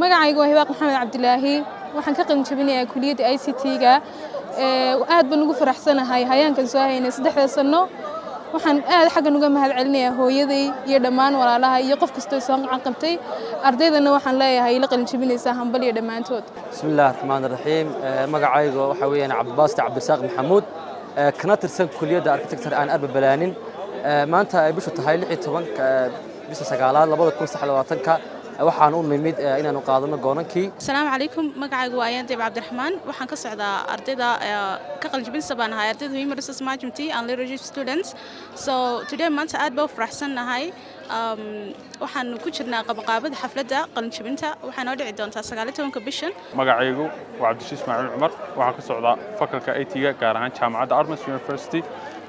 magacaygu waa Hibaaq Maxamed Cabdilaahi waxaan ka qalin jabinayaa kulliyadda ICT-ga aad baan ugu faraxsanahay hayaankan soo haynay 3 sano waxaan aad xaggan uga mahad celinayaa hooyaday iyo dhammaan walaalaha iyo qof kasta oo soo gacan qabtay ardaydana waxaan leeyahay la qalin jabinaysaa hambal iyo dhammaantood bismillaahir rahmaanir rahiim magacaygu waxa weeyaan Cabdibaasta Cabdisaaq Maxamuud kana tirsan kulliyadda architecture aan arba balaanin maanta ay bishu tahay 16 bisha 9 2023 waxaan u nimid inaanu qaadano goonankii. Assalaamu calaykum magacaygu waa Ayaan Deeb Cabdiraxmaan waxaan ka socdaa ardayda ka qalin jabin sabanahay ardayda Human Resource Management and Leadership students. So today maanta aad baan u faraxsanahay waxaan ku jirnaa qabanqaabada xafladda qalin jabinta waxaan oo dhici doontaa 19 bishan. Magacaygu waa Cabdishiis Ismaaciil Cumar waxaan ka socdaa fakalka IT-ga gaar ahaan jaamacadda Armas University.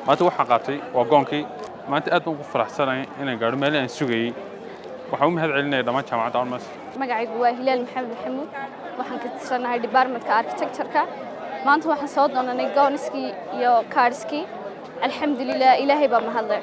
maanta waxaan qaatay waa goonkii maanta aad baan ugu faraxsanahay inaan gaadho meel aan sugayay waxaan u mahad celinayaa dhammaan jaamacadda Armas. magacaygu waa Hilaal Maxamed Maxamuud waxaan ka tirsanahay departmentka architecture-ka maanta waxaan soo doonanay gooniskii iyo kaarskii alxamdulillah ilaahay baa mahadleh.